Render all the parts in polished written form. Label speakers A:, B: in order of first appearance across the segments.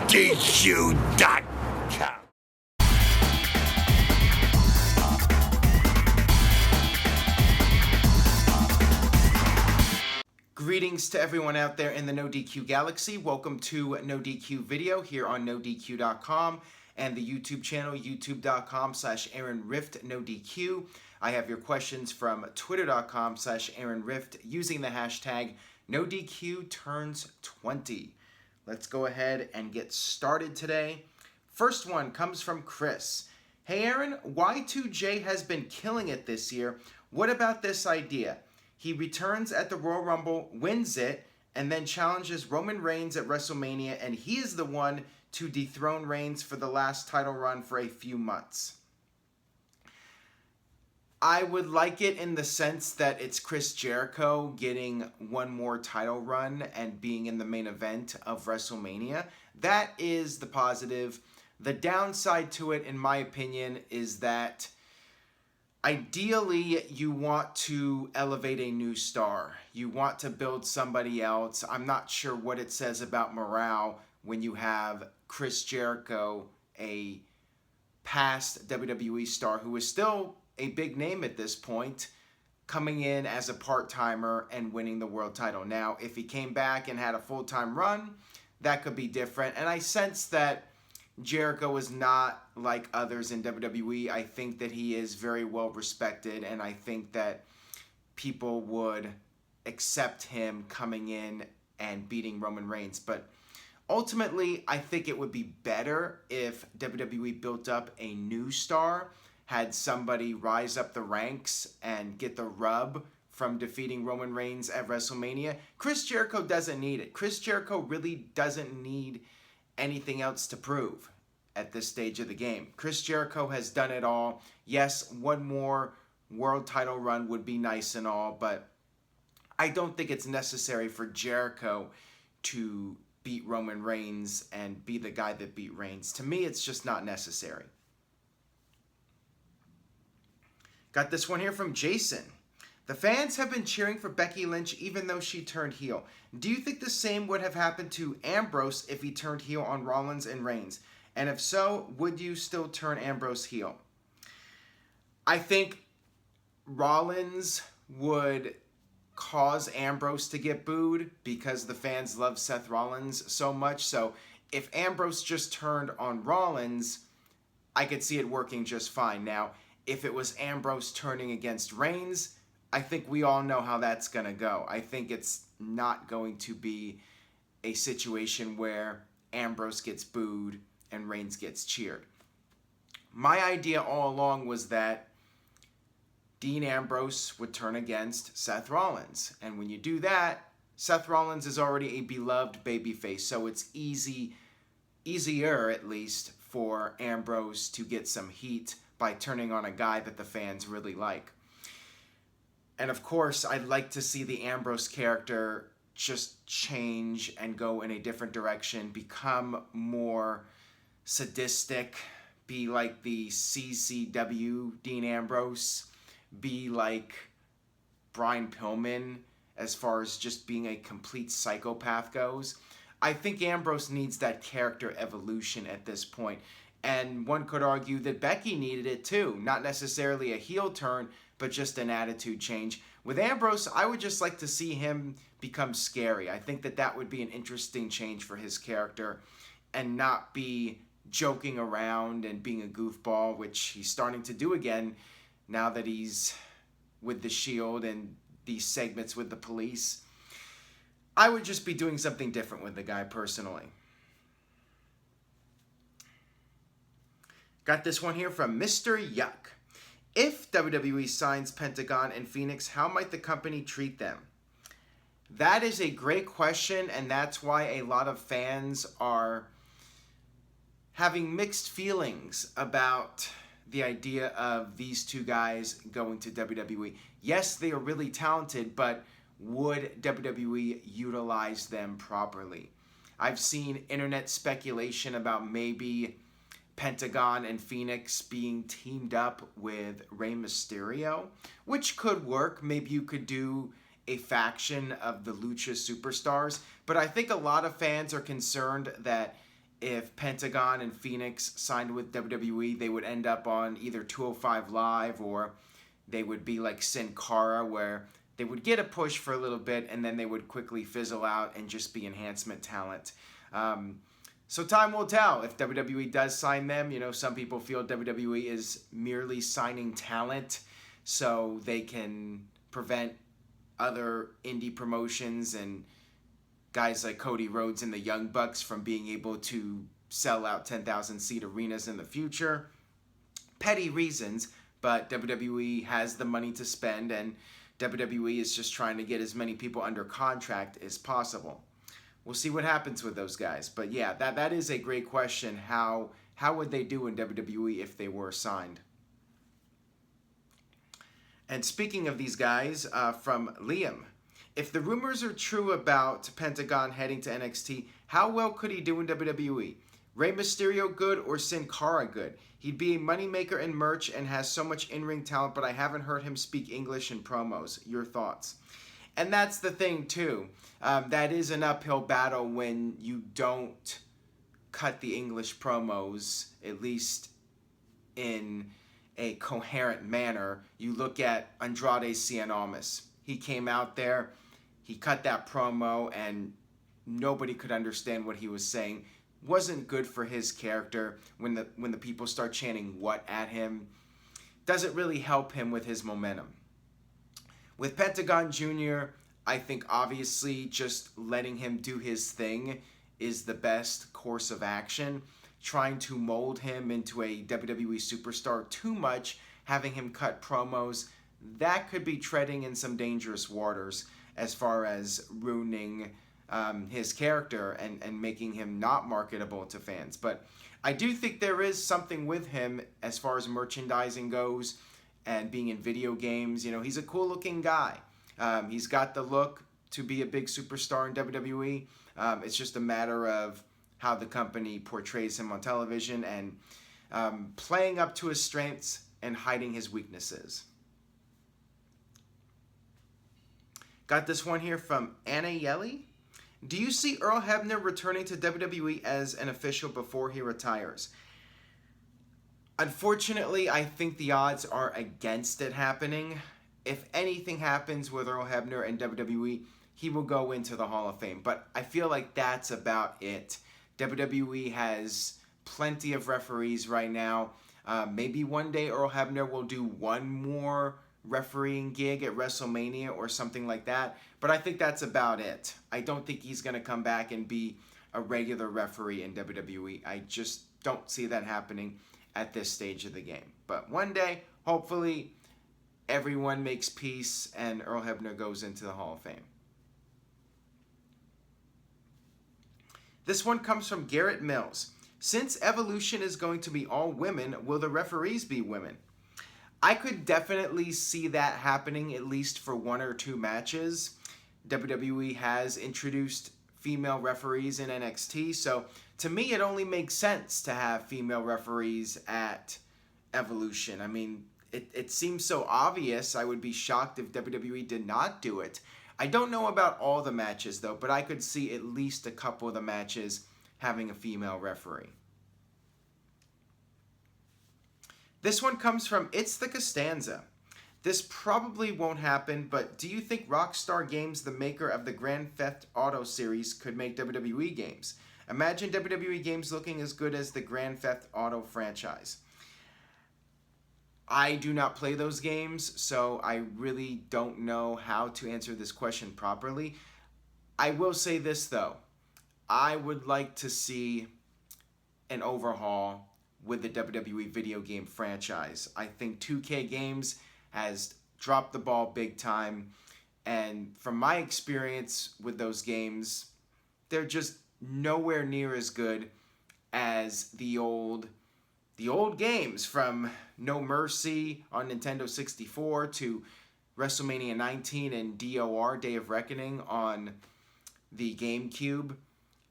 A: NoDQ.com.
B: Greetings to everyone out there in the NoDQ galaxy. Welcome to NoDQ video here on NoDQ.com and the YouTube channel, youtube.com/AaronRiftNoDQ. I have your questions from twitter.com/AaronRift using the hashtag NoDQturns20. Let's go ahead and get started today. First one comes from Chris. Hey Aaron, Y2J has been killing it this year. What about this idea? He returns at the Royal Rumble, wins it, and then challenges Roman Reigns at WrestleMania, and he is the one to dethrone Reigns for the last title run for a few months. I would like it in the sense that it's Chris Jericho getting one more title run and being in the main event of WrestleMania. That is the positive. The downside to it, in my opinion, is that ideally, you want to elevate a new star. You want to build somebody else. I'm not sure what it says about morale when you have Chris Jericho, a past WWE star who is still a big name at this point, coming in as a part-timer and winning the world title. Now, if he came back and had a full-time run, that could be different. And I sense that Jericho is not like others in WWE. I think that he is very well respected, and I think that people would accept him coming in and beating Roman Reigns. But ultimately, I think it would be better if WWE built up a new star, had somebody rise up the ranks and get the rub from defeating Roman Reigns at WrestleMania. Chris Jericho doesn't need it. Chris Jericho really doesn't need anything else to prove at this stage of the game. Chris Jericho has done it all. Yes, one more world title run would be nice and all, but I don't think it's necessary for Jericho to beat Roman Reigns and be the guy that beat Reigns. To me, it's just not necessary. Got this one here from Jason. The fans have been cheering for Becky Lynch even though she turned heel. Do you think the same would have happened to Ambrose if he turned heel on Rollins and Reigns? And if so, would you still turn Ambrose heel? I think Rollins would cause Ambrose to get booed because the fans love Seth Rollins so much. So if Ambrose just turned on Rollins, I could see it working just fine. Now, if it was Ambrose turning against Reigns, I think we all know how that's going to go. I think it's not going to be a situation where Ambrose gets booed and Reigns gets cheered. My idea all along was that Dean Ambrose would turn against Seth Rollins. And when you do that, Seth Rollins is already a beloved babyface, so it's easier at least for Ambrose to get some heat by turning on a guy that the fans really like. And of course, I'd like to see the Ambrose character just change and go in a different direction, become more sadistic, be like the CCW Dean Ambrose, be like Brian Pillman as far as just being a complete psychopath goes. I think Ambrose needs that character evolution at this point. And one could argue that Becky needed it too. Not necessarily a heel turn, but just an attitude change. With Ambrose, I would just like to see him become scary. I think that that would be an interesting change for his character and not be joking around and being a goofball, which he's starting to do again now that he's with the Shield and these segments with the police. I would just be doing something different with the guy personally. Got this one here from Mr. Yuck. If WWE signs Pentagon and Fenix, how might the company treat them? That is a great question, and that's why a lot of fans are having mixed feelings about the idea of these two guys going to WWE. Yes, they are really talented, but would WWE utilize them properly? I've seen internet speculation about maybe Pentagon and Fenix being teamed up with Rey Mysterio, which could work. Maybe you could do a faction of the Lucha Superstars, but I think a lot of fans are concerned that if Pentagon and Fenix signed with WWE, they would end up on either 205 Live, or they would be like Sin Cara, where they would get a push for a little bit and then they would quickly fizzle out and just be enhancement talent. So time will tell if WWE does sign them. You know, some people feel WWE is merely signing talent so they can prevent other indie promotions and guys like Cody Rhodes and the Young Bucks from being able to sell out 10,000 seat arenas in the future. Petty reasons, but WWE has the money to spend, and WWE is just trying to get as many people under contract as possible. We'll see what happens with those guys. But yeah, that is a great question. How would they do in WWE if they were signed? And speaking of these guys, from Liam, if the rumors are true about Pentagon heading to NXT, how well could he do in WWE? Rey Mysterio good or Sin Cara good? He'd be a moneymaker in merch and has so much in-ring talent, but I haven't heard him speak English in promos. Your thoughts? And that's the thing, too. That is an uphill battle when you don't cut the English promos, at least in a coherent manner. You look at Andrade Cien Almas. He came out there, he cut that promo, and nobody could understand what he was saying. Wasn't good for his character when the people start chanting "what" at him. Doesn't really help him with his momentum. With Pentagon Jr., I think obviously just letting him do his thing is the best course of action. Trying to mold him into a WWE superstar too much, having him cut promos, that could be treading in some dangerous waters as far as ruining his character and making him not marketable to fans. But I do think there is something with him as far as merchandising goes and being in video games. You know, he's a cool looking guy. He's got the look to be a big superstar in WWE. It's just a matter of how the company portrays him on television and playing up to his strengths and hiding his weaknesses. Got this one here from Anna Yeley. Do you see Earl Hebner returning to WWE as an official before he retires? Unfortunately, I think the odds are against it happening. If anything happens with Earl Hebner and WWE, he will go into the Hall of Fame. But I feel like that's about it. WWE has plenty of referees right now. Maybe one day Earl Hebner will do one more refereeing gig at WrestleMania or something like that. But I think that's about it. I don't think he's going to come back and be a regular referee in WWE. I just don't see that happening at this stage of the game. But one day, hopefully, everyone makes peace and Earl Hebner goes into the Hall of Fame. This one comes from Garrett Mills. Since Evolution is going to be all women, will the referees be women? I could definitely see that happening at least for one or two matches. WWE has introduced female referees in NXT, so to me it only makes sense to have female referees at Evolution. I mean, it seems so obvious. I would be shocked if WWE did not do it. I don't know about all the matches though, but I could see at least a couple of the matches having a female referee. This one comes from It's the Costanza. This probably won't happen, but do you think Rockstar Games, the maker of the Grand Theft Auto series, could make WWE games? Imagine WWE games looking as good as the Grand Theft Auto franchise. I do not play those games, so I really don't know how to answer this question properly. I will say this, though. I would like to see an overhaul with the WWE video game franchise. I think 2K Games has dropped the ball big time, and from my experience with those games, they're just nowhere near as good as the old games, from No Mercy on Nintendo 64 to WrestleMania 19 and DOR, Day of Reckoning, on the GameCube.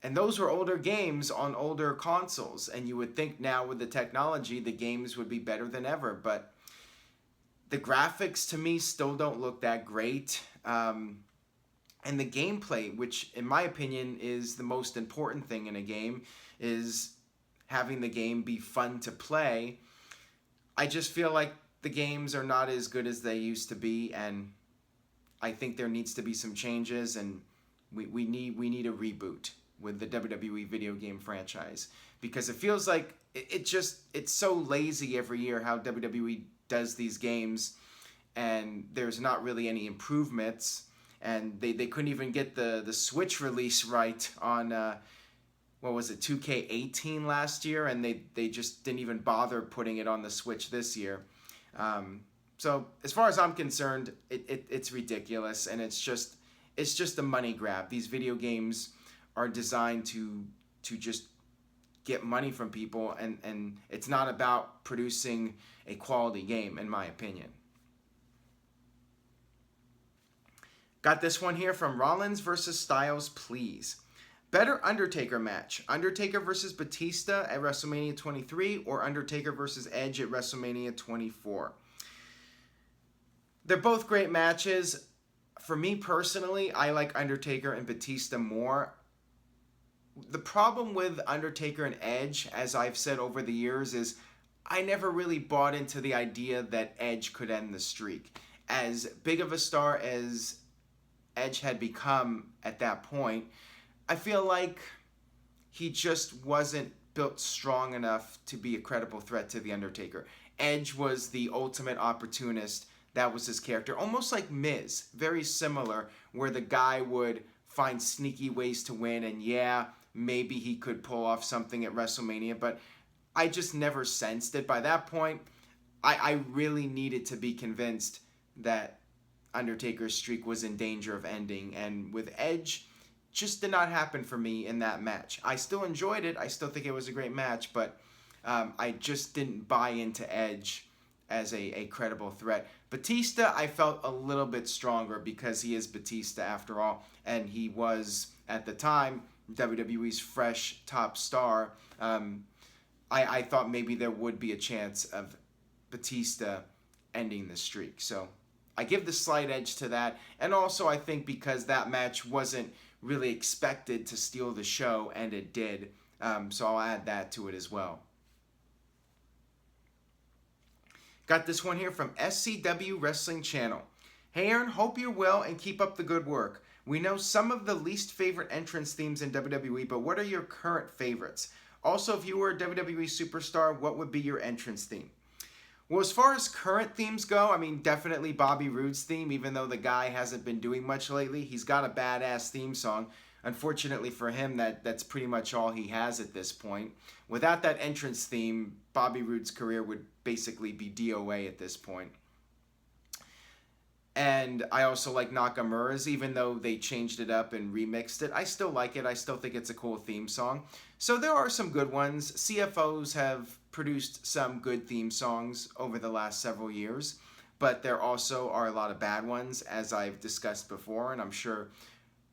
B: And those were older games on older consoles, and you would think now with the technology the games would be better than ever, but the graphics to me still don't look that great. And the gameplay, which in my opinion is the most important thing in a game, is having the game be fun to play. I just feel like the games are not as good as they used to be, and I think there needs to be some changes, and we need a reboot with the WWE video game franchise, because it feels like it's so lazy every year how WWE does these games, and there's not really any improvements, and they couldn't even get the Switch release right on what was it, 2K18 last year, and they just didn't even bother putting it on the Switch this year. So as far as I'm concerned, it's ridiculous, and it's just a money grab. These video games are designed to just get money from people, and it's not about producing a quality game, in my opinion. Got this one here from Rollins versus Styles, please. Better Undertaker match, Undertaker versus Batista at WrestleMania 23 or Undertaker versus Edge at WrestleMania 24? They're both great matches. For me personally, I like Undertaker and Batista more. The problem with Undertaker and Edge, as I've said over the years, is I never really bought into the idea that Edge could end the streak. As big of a star as Edge had become at that point, I feel like he just wasn't built strong enough to be a credible threat to The Undertaker. Edge was the ultimate opportunist. That was his character. Almost like Miz. Very similar, where the guy would find sneaky ways to win, and yeah, maybe he could pull off something at WrestleMania, but I just never sensed it. By that point, I really needed to be convinced that Undertaker's streak was in danger of ending, and with Edge, just did not happen for me in that match. I still enjoyed it. I still think it was a great match, but I just didn't buy into Edge as a credible threat. Batista, I felt a little bit stronger because he is Batista after all, and he was, at the time, WWE's fresh top star. I thought maybe there would be a chance of Batista ending the streak. So I give the slight edge to that. And also I think because that match wasn't really expected to steal the show, and it did. So I'll add that to it as well. Got this one here from SCW Wrestling Channel. Hey Herren, hope you're well and keep up the good work. We know some of the least favorite entrance themes in WWE, but what are your current favorites? Also, if you were a WWE superstar, what would be your entrance theme? Well, as far as current themes go, I mean, definitely Bobby Roode's theme, even though the guy hasn't been doing much lately. He's got a badass theme song. Unfortunately for him, that's pretty much all he has at this point. Without that entrance theme, Bobby Roode's career would basically be DOA at this point. And I also like Nakamura's, even though they changed it up and remixed it. I still like it. I still think it's a cool theme song. So there are some good ones. CFOs have produced some good theme songs over the last several years, but there also are a lot of bad ones, as I've discussed before, and I'm sure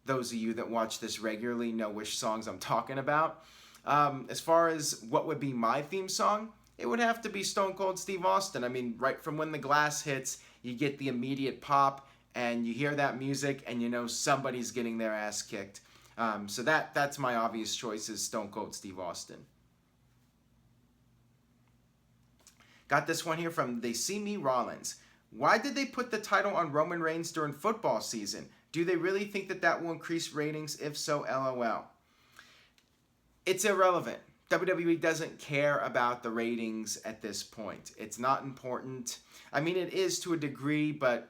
B: those of you that watch this regularly know which songs I'm talking about. As far as what would be my theme song, it would have to be Stone Cold Steve Austin. I mean, right from when the glass hits, you get the immediate pop, and you hear that music, and you know somebody's getting their ass kicked. So that's my obvious choice, is Stone Cold Steve Austin. Got this one here from They See Me Rollins. Why did they put the title on Roman Reigns during football season? Do they really think that will increase ratings? If so, LOL. It's irrelevant. WWE doesn't care about the ratings at this point. It's not important. I mean, it is to a degree, but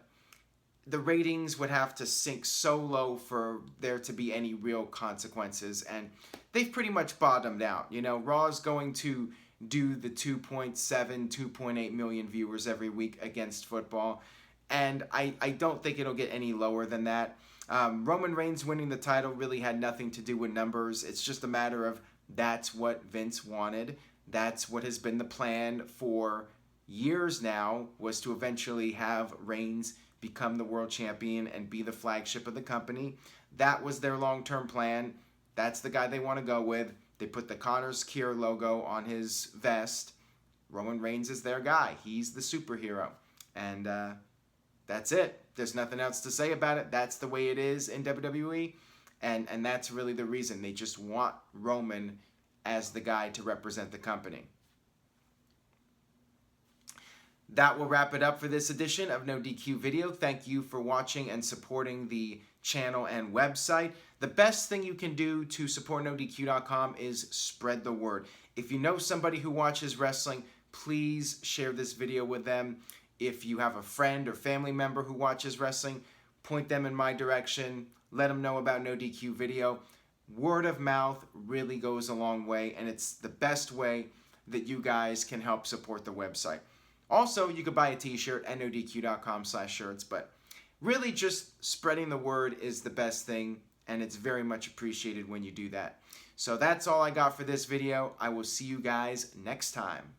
B: the ratings would have to sink so low for there to be any real consequences, and they've pretty much bottomed out. You know, Raw's going to do the 2.7, 2.8 million viewers every week against football, and I don't think it'll get any lower than that. Roman Reigns winning the title really had nothing to do with numbers. It's just a matter of that's what Vince wanted. That's what has been the plan for years now, was to eventually have Reigns become the world champion and be the flagship of the company. That was their long-term plan. That's the guy they want to go with. They put the Connor's Cure logo on his vest. Roman Reigns is their guy. He's the superhero. And that's it. There's nothing else to say about it. That's the way it is in WWE. And that's really the reason. They just want Roman as the guy to represent the company. That will wrap it up for this edition of NoDQ Video. Thank you for watching and supporting the channel and website. The best thing you can do to support NoDQ.com is spread the word. If you know somebody who watches wrestling, please share this video with them. If you have a friend or family member who watches wrestling, point them in my direction. Let them know about NoDQ Video. Word of mouth really goes a long way, and it's the best way that you guys can help support the website. Also, you could buy a t-shirt at nodq.com/shirts, but really just spreading the word is the best thing, and it's very much appreciated when you do that. So that's all I got for this video. I will see you guys next time.